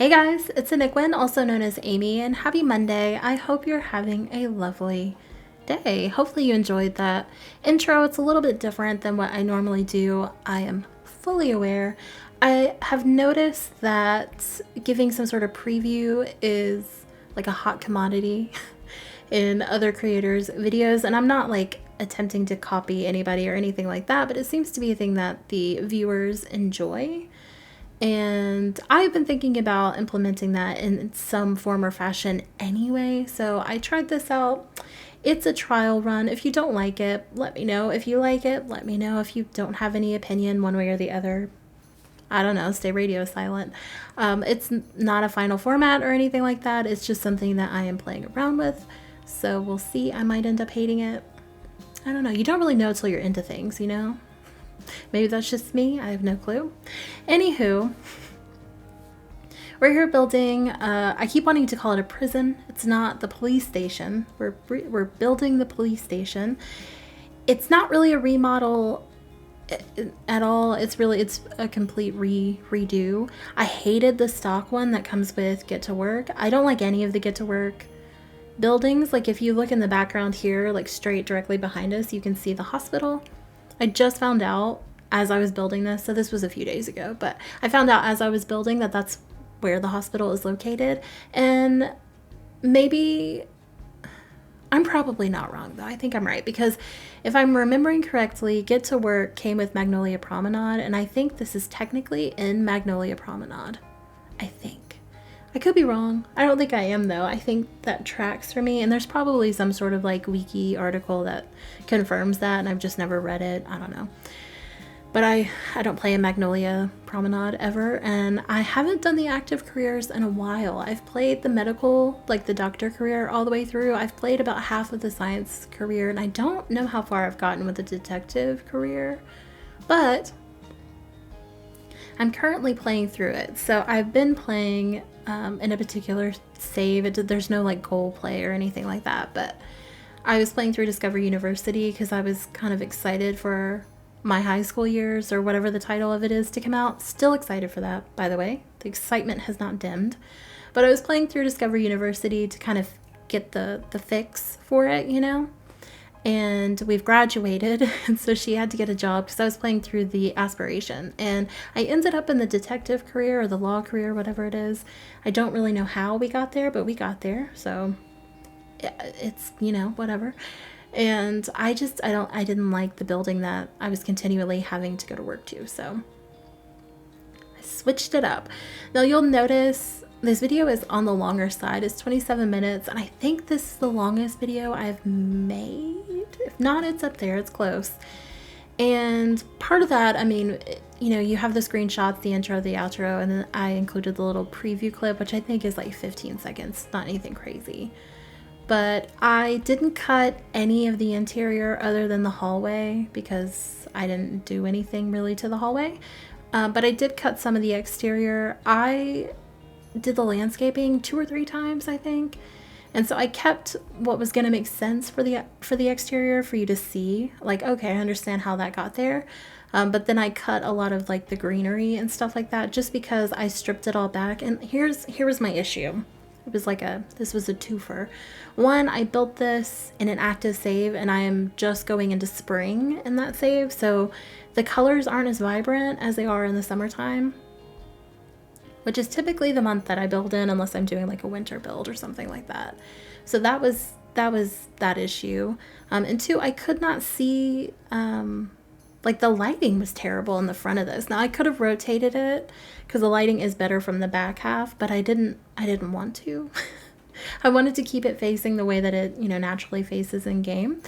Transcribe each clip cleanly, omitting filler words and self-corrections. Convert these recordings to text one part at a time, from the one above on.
Hey guys, it's ANicWin, also known as Amy, and happy Monday. I hope you're having a lovely day. Hopefully you enjoyed that intro. It's a little bit different than what I normally do. I am fully aware. I have noticed that giving some sort of preview is like a hot commodity in other creators' videos, and I'm not like attempting to copy anybody or anything like that, but it seems to be a thing that the viewers enjoy. And I've been thinking about implementing that in some form or fashion anyway. So I tried this out. It's a trial run. If you don't like it, let me know. If you like it, let me know. If you don't have any opinion one way or the other, I don't know, stay radio silent. It's not a final format or anything like that. It's just something that I am playing around with. So we'll see. I might end up hating it. I don't know. You don't really know until you're into things, you know? Maybe that's just me. I have no clue. Anywho, we're here building, I keep wanting to call it a prison. It's not the police station. We're building the police station. It's not really a remodel at all. It's a complete redo. I hated the stock one that comes with Get to Work. I don't like any of the Get to Work buildings. Like if you look in the background here, like straight directly behind us, you can see the hospital. I just found out as I was building this, so this was a few days ago, but I found out as I was building that that's where the hospital is located. And maybe, I'm probably not wrong though. I think I'm right, because if I'm remembering correctly, Get to Work came with Magnolia Promenade, and I think this is technically in Magnolia Promenade. I think. I could be wrong. I don't think I am though. I think that tracks for me, and there's probably some sort of like wiki article that confirms that, and I've just never read it. I don't know. But I don't play a Magnolia Promenade ever, and I haven't done the active careers in a while. I've played the medical, like the doctor career all the way through. I've played about half of the science career, and I don't know how far I've gotten with the detective career, but I'm currently playing through it. So I've been playing in a particular save. There's no like goal play or anything like that, but I was playing through Discovery University because I was kind of excited for my high school years, or whatever the title of it is, to come out. Still excited for that, by the way. The excitement has not dimmed. But I was playing through Discovery University to kind of get the fix for it, you know? And we've graduated, and so she had to get a job because I was playing through the aspiration, and I ended up in the detective career or the law career, whatever it is. I don't really know how we got there, but we got there, so it's, you know, whatever. And I didn't like the building that I was continually having to go to work to, so I switched it up. Now you'll notice this video is on the longer side. It's 27 minutes, and I think this is the longest video I've made. If not, it's up there. It's close. And part of that, I mean, you know, you have the screenshots, the intro, the outro, and then I included the little preview clip, which I think is like 15 seconds. Not anything crazy. But I didn't cut any of the interior other than the hallway because I didn't do anything really to the hallway. But I did cut some of the exterior. I did the landscaping 2 or 3 times, I think, and so I kept what was going to make sense for the exterior for you to see, like, okay, I understand how that got there, but then I cut a lot of like the greenery and stuff like that just because I stripped it all back. And here was my issue. It was like this was a twofer. One, I built this in an active save, and I am just going into spring in that save, so the colors aren't as vibrant as they are in the summertime, which is typically the month that I build in, unless I'm doing like a winter build or something like that. So that was that issue. And 2, I could not see, like the lighting was terrible in the front of this. Now I could have rotated it because the lighting is better from the back half, but I didn't want to. I wanted to keep it facing the way that it, you know, naturally faces in game.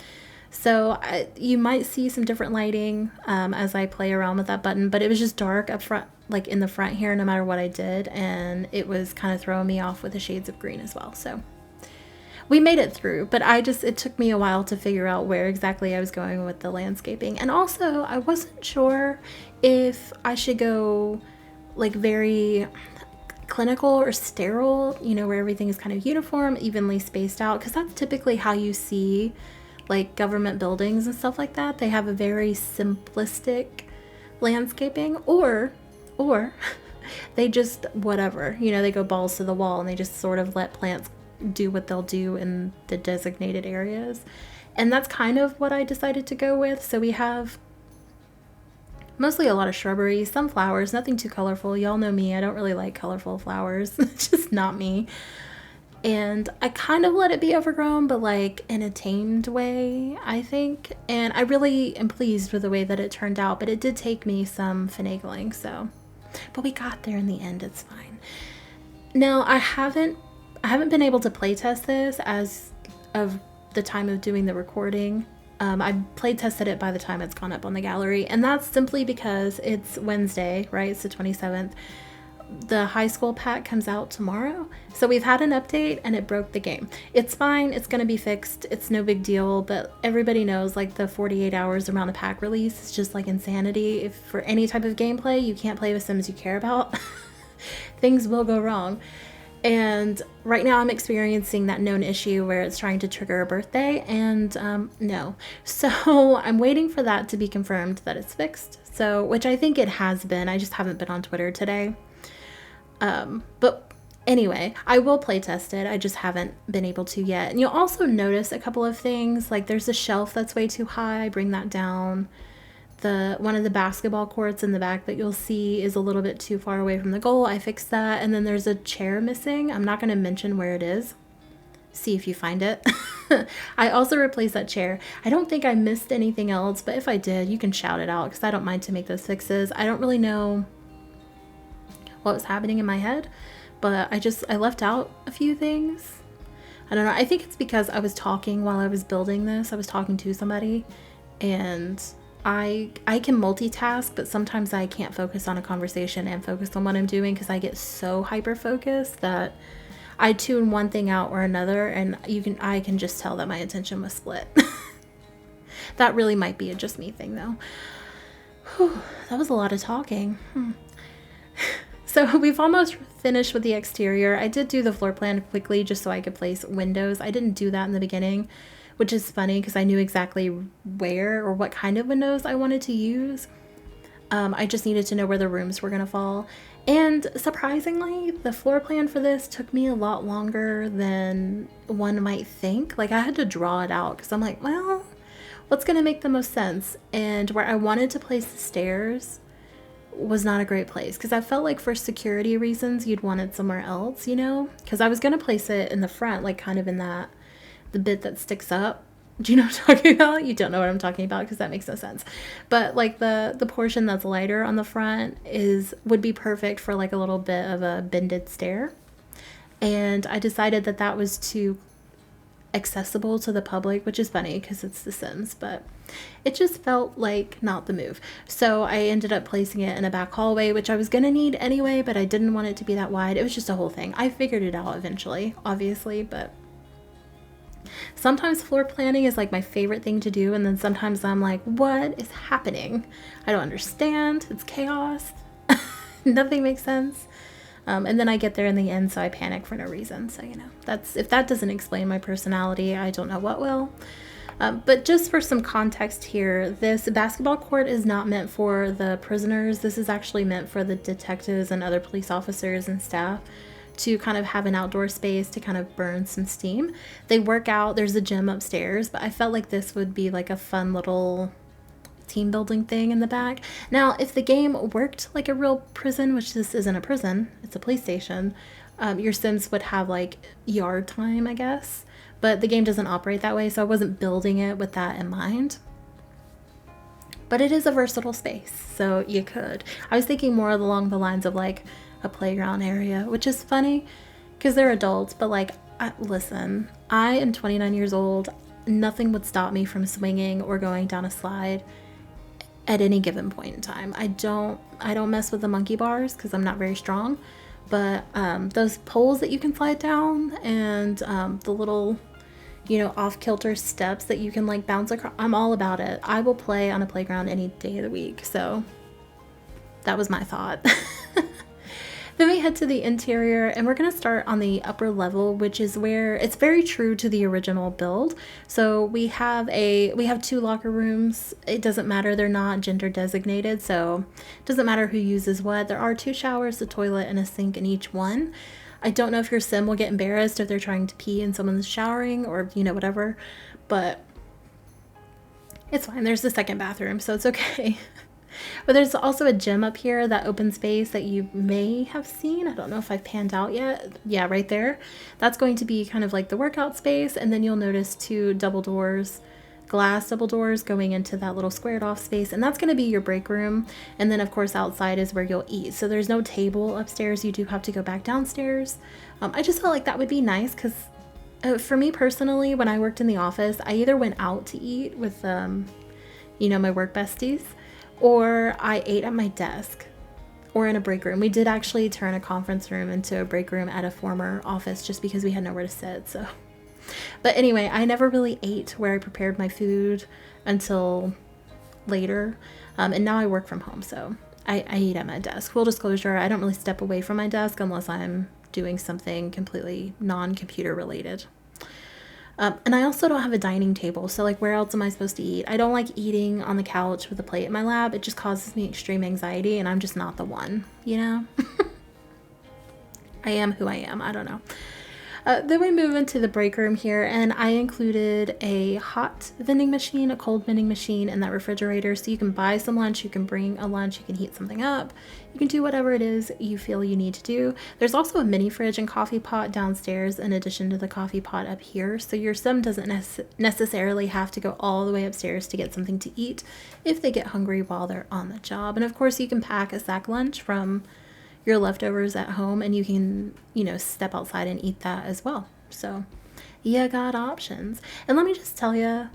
So you might see some different lighting as I play around with that button, but it was just dark up front, like in the front here, no matter what I did, and it was kind of throwing me off with the shades of green as well. So we made it through, but it took me a while to figure out where exactly I was going with the landscaping. And also I wasn't sure if I should go like very clinical or sterile, you know, where everything is kind of uniform, evenly spaced out, because that's typically how you see like government buildings and stuff like that. They have a very simplistic landscaping, or They just, whatever, you know, they go balls to the wall and they just sort of let plants do what they'll do in the designated areas. And that's kind of what I decided to go with. So we have mostly a lot of shrubbery, some flowers, nothing too colorful. Y'all know me, I don't really like colorful flowers. It's just not me. And I kind of let it be overgrown, but like in a tamed way, I think. And I really am pleased with the way that it turned out, but it did take me some finagling, so. But we got there in the end, it's fine. Now, I haven't been able to play test this as of the time of doing the recording. I play tested it by the time it's gone up on the gallery, and that's simply because it's Wednesday, right? It's the 27th. The high school pack comes out tomorrow. So we've had an update and it broke the game. It's fine. It's going to be fixed. It's no big deal, but everybody knows like the 48 hours around a pack release is just like insanity. If for any type of gameplay, you can't play with Sims you care about, things will go wrong. And right now I'm experiencing that known issue where it's trying to trigger a birthday, and no. So I'm waiting for that to be confirmed that it's fixed. So, which I think it has been. I just haven't been on Twitter today. But anyway, I will play test it. I just haven't been able to yet. And you'll also notice a couple of things, like there's a shelf that's way too high. Bring that down. One of the basketball courts in the back that you'll see is a little bit too far away from the goal. I fixed that. And then there's a chair missing. I'm not going to mention where it is. See if you find it. I also replaced that chair. I don't think I missed anything else, but if I did, you can shout it out because I don't mind to make those fixes. I don't really know what was happening in my head, but I left out a few things. I don't know. I think it's because I was talking while I was building this. I was talking to somebody, and I can multitask, but sometimes I can't focus on a conversation and focus on what I'm doing because I get so hyper focused that I tune one thing out or another, and I can just tell that my attention was split. That really might be a just me thing though. Whew, that was a lot of talking. So we've almost finished with the exterior. I did do the floor plan quickly just so I could place windows. I didn't do that in the beginning, which is funny because I knew exactly where or what kind of windows I wanted to use. I just needed to know where the rooms were going to fall. And surprisingly, the floor plan for this took me a lot longer than one might think. Like I had to draw it out because I'm like, well, what's going to make the most sense? And where I wanted to place the stairs was not a great place because I felt like for security reasons you'd want it somewhere else, you know, because I was going to place it in the front, like kind of in the bit that sticks up. Do you know what I'm talking about? You don't know what I'm talking about because that makes no sense. But like the portion that's lighter on the front would be perfect for like a little bit of a bended stair. And I decided that was too accessible to the public, which is funny because it's The Sims, but it just felt like not the move. So I ended up placing it in a back hallway, which I was going to need anyway, but I didn't want it to be that wide. It was just a whole thing. I figured it out eventually, obviously, but sometimes floor planning is like my favorite thing to do, and then sometimes I'm like, what is happening? I don't understand. It's chaos. Nothing makes sense. And then I get there in the end, so I panic for no reason. So, you know, if that doesn't explain my personality, I don't know what will. But just for some context here, this basketball court is not meant for the prisoners. This is actually meant for the detectives and other police officers and staff to kind of have an outdoor space to kind of burn some steam. They work out. There's a gym upstairs, but I felt like this would be like a fun little team building thing in the back. Now, if the game worked like a real prison, which this isn't a prison, it's a police station, your Sims would have like yard time, I guess. But the game doesn't operate that way, so I wasn't building it with that in mind. But it is a versatile space, so you could. I was thinking more along the lines of like a playground area, which is funny because they're adults, but like, listen, I am 29 years old. Nothing would stop me from swinging or going down a slide at any given point in time. I don't mess with the monkey bars because I'm not very strong, but those poles that you can slide down and the little, you know, off-kilter steps that you can like bounce across, I'm all about it. I will play on a playground any day of the week. So that was my thought. Then we head to the interior, and we're going to start on the upper level, which is where it's very true to the original build. So we have 2 locker rooms. It doesn't matter, they're not gender designated, so it doesn't matter who uses what. There are 2 showers, a toilet, and a sink in each one. I don't know if your sim will get embarrassed if they're trying to pee and someone's showering, or whatever, but it's fine. There's the second bathroom, so it's okay. But there's also a gym up here, that open space that you may have seen. I don't know if I've panned out yet. Yeah, right there. That's going to be kind of like the workout space. And then you'll notice 2 double doors, glass double doors going into that little squared off space. And that's going to be your break room. And then of course outside is where you'll eat. So there's no table upstairs. You do have to go back downstairs. I just felt like that would be nice because for me personally, when I worked in the office, I either went out to eat with, my work besties, or I ate at my desk or in a break room. We did actually turn a conference room into a break room at a former office just because we had nowhere to sit. So, but anyway, I never really ate where I prepared my food until later. And now I work from home, so I eat at my desk. Full disclosure, I don't really step away from my desk unless I'm doing something completely non-computer related. And I also don't have a dining table, so like where else am I supposed to eat? I don't like eating on the couch with a plate in my lap. It just causes me extreme anxiety, and I'm just not the one, I am who I am. I don't know. Then we move into the break room here, and I included a hot vending machine, a cold vending machine in that refrigerator, so you can buy some lunch, you can bring a lunch, you can heat something up, you can do whatever it is you feel you need to do. There's also a mini fridge and coffee pot downstairs in addition to the coffee pot up here, so your sim doesn't necessarily have to go all the way upstairs to get something to eat if they get hungry while they're on the job. And of course you can pack a sack lunch from your leftovers at home, and you can, step outside and eat that as well. So you got options. And let me just tell you,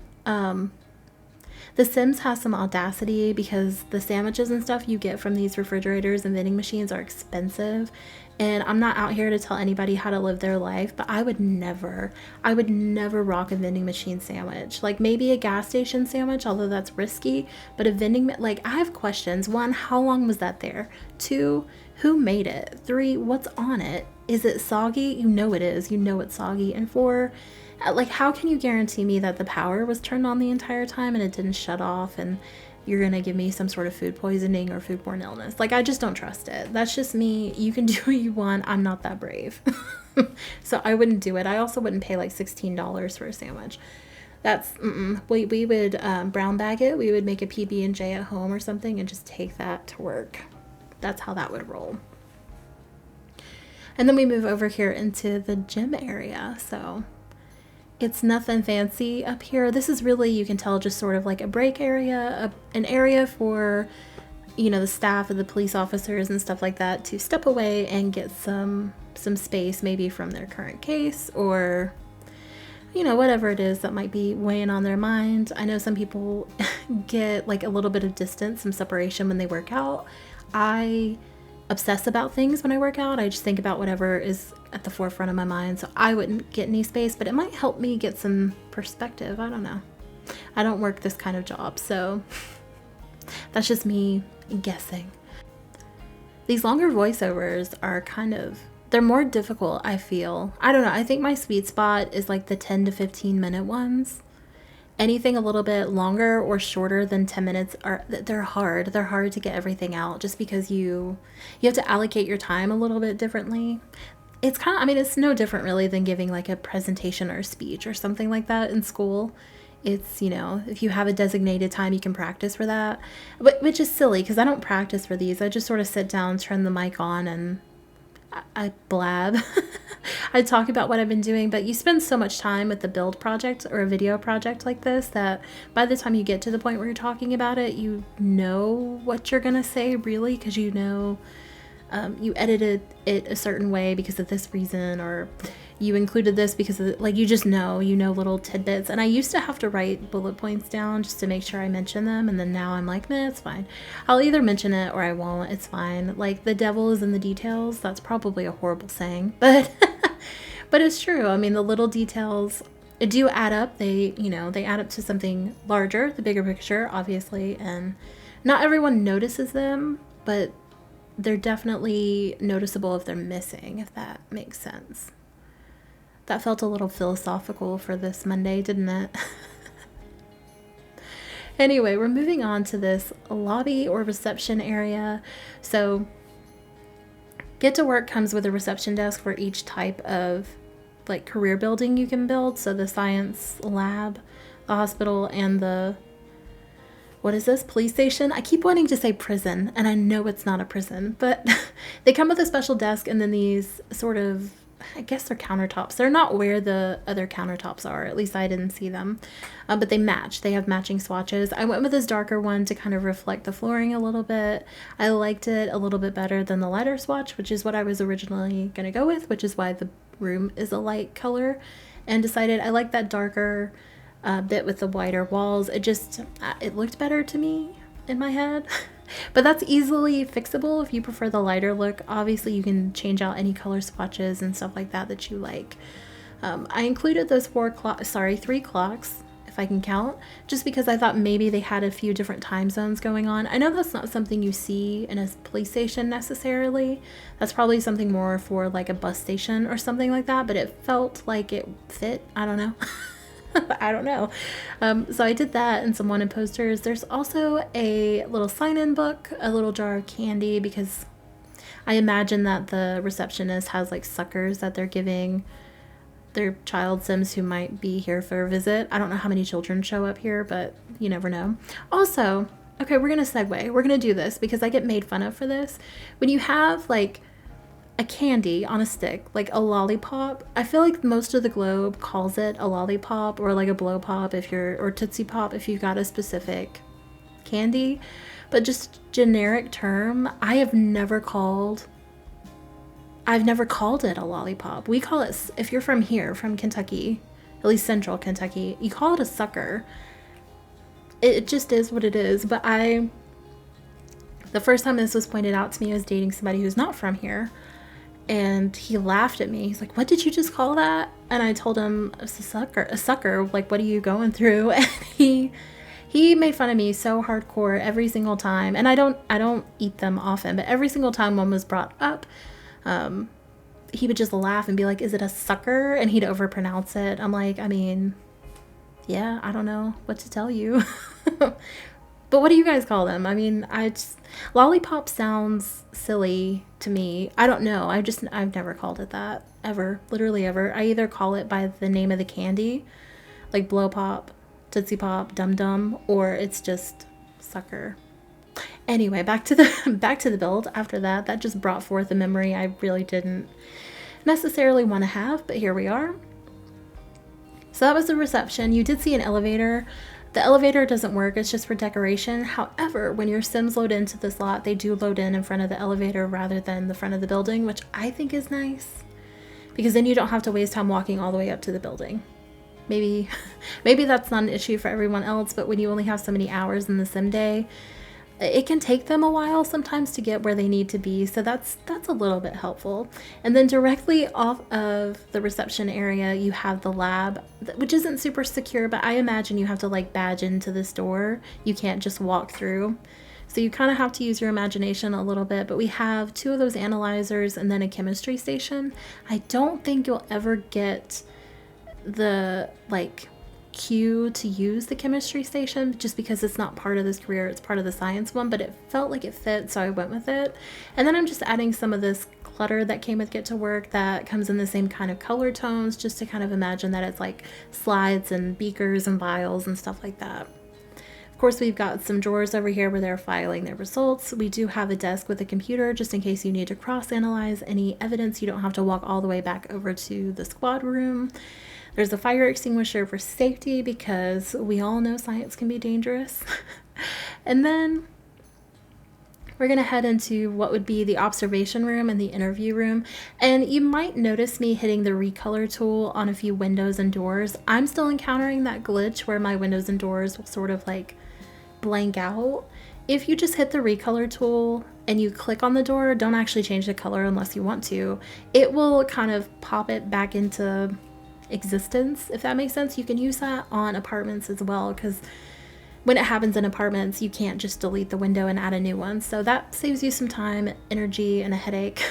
The Sims has some audacity because the sandwiches and stuff you get from these refrigerators and vending machines are expensive. And I'm not out here to tell anybody how to live their life, but I would never rock a vending machine sandwich. Like maybe a gas station sandwich, although that's risky, but a vending, like I have questions. 1, how long was that there? 2, who made it? 3, what's on it? Is it soggy? You know it is. You know it's soggy. And 4, like how can you guarantee me that the power was turned on the entire time and it didn't shut off and you're gonna give me some sort of food poisoning or foodborne illness? Like I just don't trust it. That's just me. You can do what you want. I'm not that brave. So I wouldn't do it. I also wouldn't pay like $16 for a sandwich. That's we would brown bag it. We would make a PB&J at home or something and just take that to work. That's how that would roll. And then we move over here into the gym area. So it's nothing fancy up here. This is really, you can tell, just sort of like a break area, an area for, the staff and the police officers and stuff like that to step away and get some space, maybe from their current case or, whatever it is that might be weighing on their mind. I know some people get like a little bit of distance, some separation when they work out. I obsess about things when I work out. I just think about whatever is at the forefront of my mind. So I wouldn't get any space, but it might help me get some perspective. I don't know. I don't work this kind of job, so that's just me guessing. These longer voiceovers are they're more difficult, I feel. I don't know. I think my sweet spot is like the 10 to 15 minute ones. Anything a little bit longer or shorter than 10 minutes they're hard. They're hard to get everything out just because you have to allocate your time a little bit differently. It's it's no different really than giving like a presentation or a speech or something like that in school. It's, if you have a designated time, you can practice for that, which is silly because I don't practice for these. I just sort of sit down, turn the mic on, and I blab. I talk about what I've been doing, but you spend so much time with the build project or a video project like this that by the time you get to the point where you're talking about it, you know what you're gonna say really, because you you edited it a certain way because of this reason, or you included this because of you just know little tidbits. And I used to have to write bullet points down just to make sure I mention them, and then now I'm like, nah, it's fine. I'll either mention it or I won't. It's fine. Like the devil is in the details. That's probably a horrible saying, but but it's true. I mean, the little details do add up. They add up to something larger, the bigger picture, obviously, and not everyone notices them, but they're definitely noticeable if they're missing, if that makes sense. That felt a little philosophical for this Monday, didn't it? Anyway, we're moving on to this lobby or reception area. So Get to Work comes with a reception desk for each type of like career building you can build. So the science lab, the hospital, and the, what is this, police station? I keep wanting to say prison, and I know it's not a prison, but they come with a special desk and then these sort of, I guess they're countertops. They're not where the other countertops are. At least I didn't see them. But they match. They have matching swatches. I went with this darker one to kind of reflect the flooring a little bit. I liked it a little bit better than the lighter swatch, which is what I was originally going to go with, which is why the room is a light color. And decided I like that darker bit with the whiter walls. It looked better to me in my head. But that's easily fixable if you prefer the lighter look. Obviously, you can change out any color swatches and stuff like that you like. I included those 3 clocks, if I can count, just because I thought maybe they had a few different time zones going on. I know that's not something you see in a police station necessarily. That's probably something more for like a bus station or something like that, but it felt like it fit. I don't know. I don't know. So I did that and some wanted posters. There's also a little sign-in book, a little jar of candy, because I imagine that the receptionist has like suckers that they're giving their child Sims who might be here for a visit. I don't know how many children show up here, but you never know. Also, okay, we're going to segue. We're going to do this because I get made fun of for this. When you have like a candy on a stick, like a lollipop, I feel like most of the globe calls it a lollipop or like a blow pop or Tootsie Pop if you've got a specific candy. But just generic term, I've never called it a lollipop. We call it, if you're from here, from Kentucky, at least central Kentucky, you call it a sucker. It just is what it is. But the first time this was pointed out to me, I was dating somebody who's not from here. And he laughed at me. He's like, "What did you just call that?" And I told him, "It's a sucker. Like, what are you going through?" And he made fun of me so hardcore every single time. And I don't eat them often, but every single time one was brought up, he would just laugh and be like, "Is it a sucker?" And he'd overpronounce it. I'm like, I mean, yeah, I don't know what to tell you. But what do you guys call them? I mean, lollipop sounds silly to me. I don't know. I've never called it that ever, literally ever. I either call it by the name of the candy, like Blow Pop, Tootsie Pop, Dum Dum, or it's just sucker. Anyway, back to the build. After that just brought forth a memory I really didn't necessarily want to have, but here we are. So that was the reception. You did see an elevator. The elevator doesn't work, it's just for decoration. However, when your Sims load into this lot, they do load in front of the elevator rather than the front of the building, which I think is nice. Because then you don't have to waste time walking all the way up to the building. Maybe that's not an issue for everyone else, but when you only have so many hours in the Sim day, it can take them a while sometimes to get where they need to be, so that's a little bit helpful. And then directly off of the reception area, you have the lab, which isn't super secure, but I imagine you have to like badge into this door. You can't just walk through. So you kind of have to use your imagination a little bit, but we have 2 of those analyzers and then a chemistry station. I don't think you'll ever get the like cue to use the chemistry station just because it's not part of this career, it's part of the science one, but it felt like it fit, so I went with it. And then I'm just adding some of this clutter that came with Get to Work that comes in the same kind of color tones, just to kind of imagine that it's like slides and beakers and vials and stuff like that. Of course, we've got some drawers over here where they're filing their results. We do have a desk with a computer just in case you need to cross-analyze any evidence. You don't have to walk all the way back over to the squad room. There's a fire extinguisher for safety because we all know science can be dangerous. And then we're going to head into what would be the observation room and the interview room. And you might notice me hitting the recolor tool on a few windows and doors. I'm still encountering that glitch where my windows and doors will sort of like blank out. If you just hit the recolor tool and you click on the door, don't actually change the color unless you want to. It will kind of pop it back into existence, if that makes sense. You can use that on apartments as well, because when it happens in apartments, you can't just delete the window and add a new one. So that saves you some time, energy, and a headache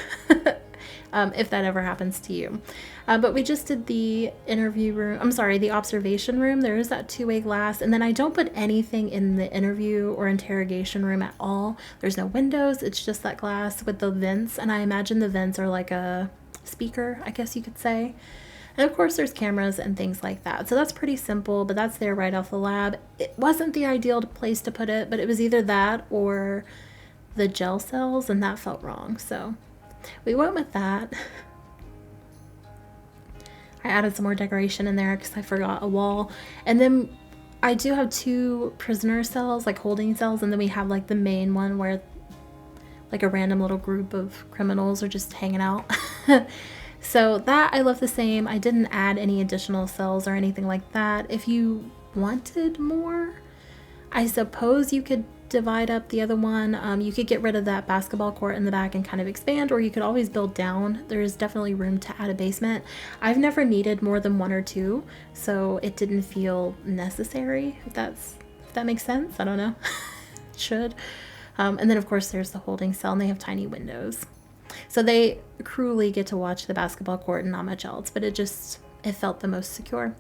if that ever happens to you. But we just did the interview room, I'm sorry, the observation room. There is that two-way glass. And then I don't put anything in the interview or interrogation room at all. There's no windows. It's just that glass with the vents. And I imagine the vents are like a speaker, I guess you could say. And of course there's cameras and things like that. So that's pretty simple, but that's there right off the lab. It wasn't the ideal place to put it, but it was either that or the gel cells, and that felt wrong. So we went with that. I added some more decoration in there because I forgot a wall. And then I do have two prisoner cells, like holding cells, and then we have like the main one where like a random little group of criminals are just hanging out. So that I left the same. I didn't add any additional cells or anything like that. If you wanted more, I suppose you could divide up the other one. You could get rid of that basketball court in the back and kind of expand, or you could always build down. There's definitely room to add a basement. I've never needed more than one or two, so it didn't feel necessary, if that makes sense. I don't know. It should. And then of course there's the holding cell, and they have tiny windows. So they cruelly get to watch the basketball court and not much else, but it felt the most secure.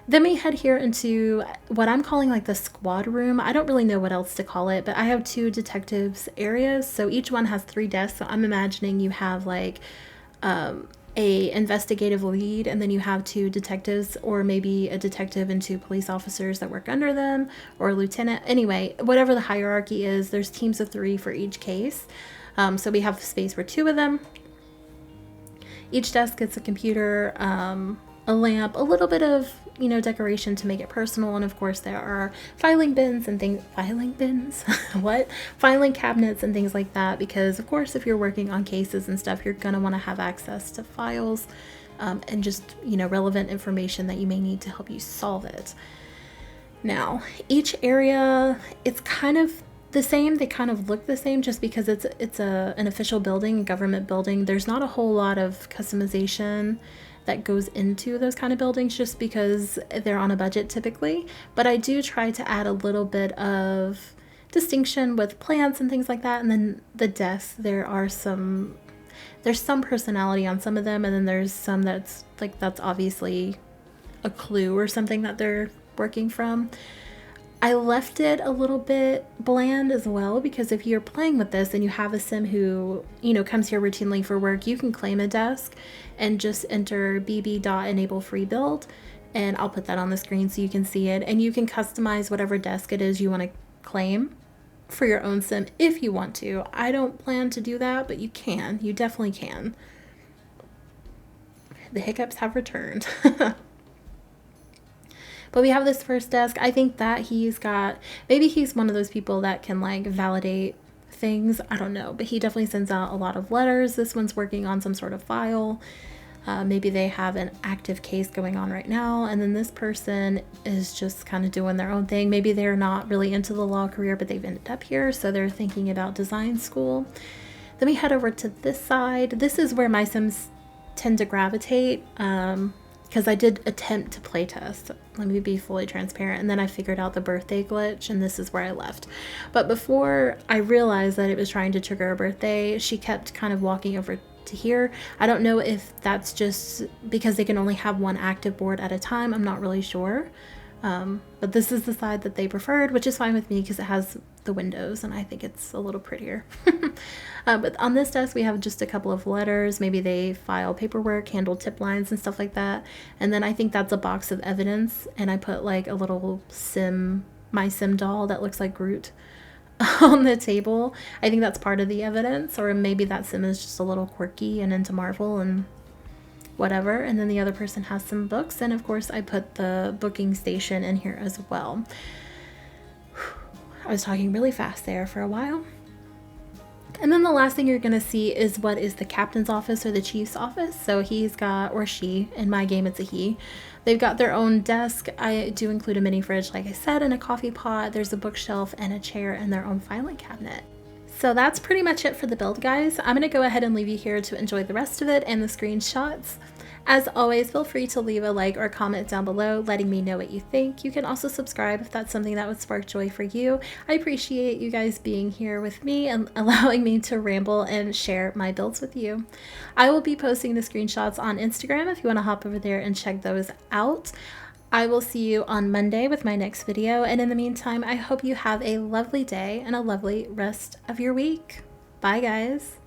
Then we head here into what I'm calling like the squad room. I don't really know what else to call it, but I have two detectives areas. So each one has 3 desks. So I'm imagining you have like a investigative lead, and then you have 2 detectives, or maybe a detective and 2 police officers that work under them, or a lieutenant. Anyway, whatever the hierarchy is, there's teams of 3 for each case. So we have space for 2 of them. Each desk gets a computer, a lamp, a little bit of, decoration to make it personal. And of course there are filing bins and things, filing cabinets and things like that, because of course if you're working on cases and stuff, you're gonna want to have access to files and just, relevant information that you may need to help you solve it. Now, each area, it's kind of the same. They kind of look the same just because it's an official building, a government building. There's not a whole lot of customization that goes into those kind of buildings just because they're on a budget typically. But I do try to add a little bit of distinction with plants and things like that. And then the desks, there's some personality on some of them, and then there's some that's obviously a clue or something that they're working from. I left it a little bit bland as well, because if you're playing with this and you have a sim who, comes here routinely for work, you can claim a desk and just enter bb.enable free build, and I'll put that on the screen so you can see it, and you can customize whatever desk it is you want to claim for your own sim if you want to. I don't plan to do that, but you definitely can. The hiccups have returned. But we have this first desk. I think that maybe he's one of those people that can like validate things. I don't know, but he definitely sends out a lot of letters. This one's working on some sort of file. Maybe they have an active case going on right now. And then this person is just kind of doing their own thing. Maybe they're not really into the law career, but they've ended up here, so they're thinking about design school. Then we head over to this side. This is where my sims tend to gravitate. Because I did attempt to playtest, let me be fully transparent, and then I figured out the birthday glitch, and this is where I left. But before I realized that it was trying to trigger a birthday, she kept kind of walking over to here. I don't know if that's just because they can only have one active board at a time. I'm not really sure. But this is the side that they preferred, which is fine with me because it has the windows and I think it's a little prettier. But on this desk we have just a couple of letters. Maybe they file paperwork, handle tip lines and stuff like that. And then I think that's a box of evidence, and I put like a little my sim doll that looks like Groot on the table. I think that's part of the evidence, or maybe that sim is just a little quirky and into Marvel and whatever. And then the other person has some books, and of course I put the booking station in here as well. I was talking really fast there for a while. And then the last thing you're going to see is what is the captain's office or the chief's office. So he's got, or she, in my game it's a he, they've got their own desk. I do include a mini fridge, like I said, and a coffee pot. There's a bookshelf and a chair and their own filing cabinet. So that's pretty much it for the build, guys. I'm going to go ahead and leave you here to enjoy the rest of it and the screenshots. As always, feel free to leave a like or comment down below letting me know what you think. You can also subscribe if that's something that would spark joy for you. I appreciate you guys being here with me and allowing me to ramble and share my builds with you. I will be posting the screenshots on Instagram if you want to hop over there and check those out. I will see you on Monday with my next video, and in the meantime, I hope you have a lovely day and a lovely rest of your week. Bye, guys.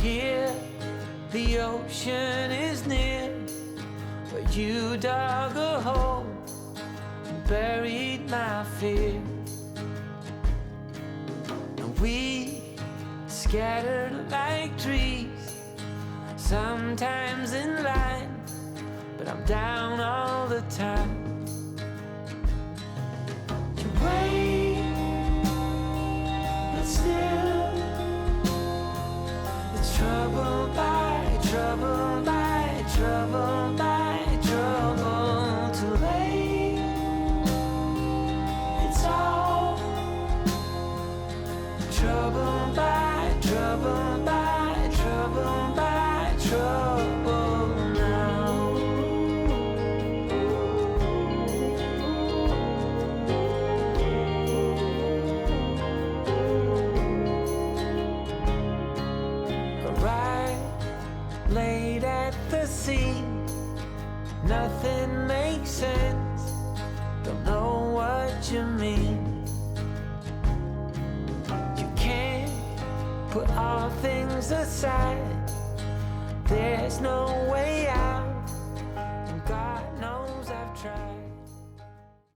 Here, the ocean is near, but you dug a hole and buried my fear. And we scattered like trees, sometimes in line, but I'm down all the time. You wait, but still trouble by trouble by trouble by trouble, too late. It's all trouble by trouble by trouble by trouble now. Laid at the sea, nothing makes sense, don't know what you mean. You can't put all things aside, there's no way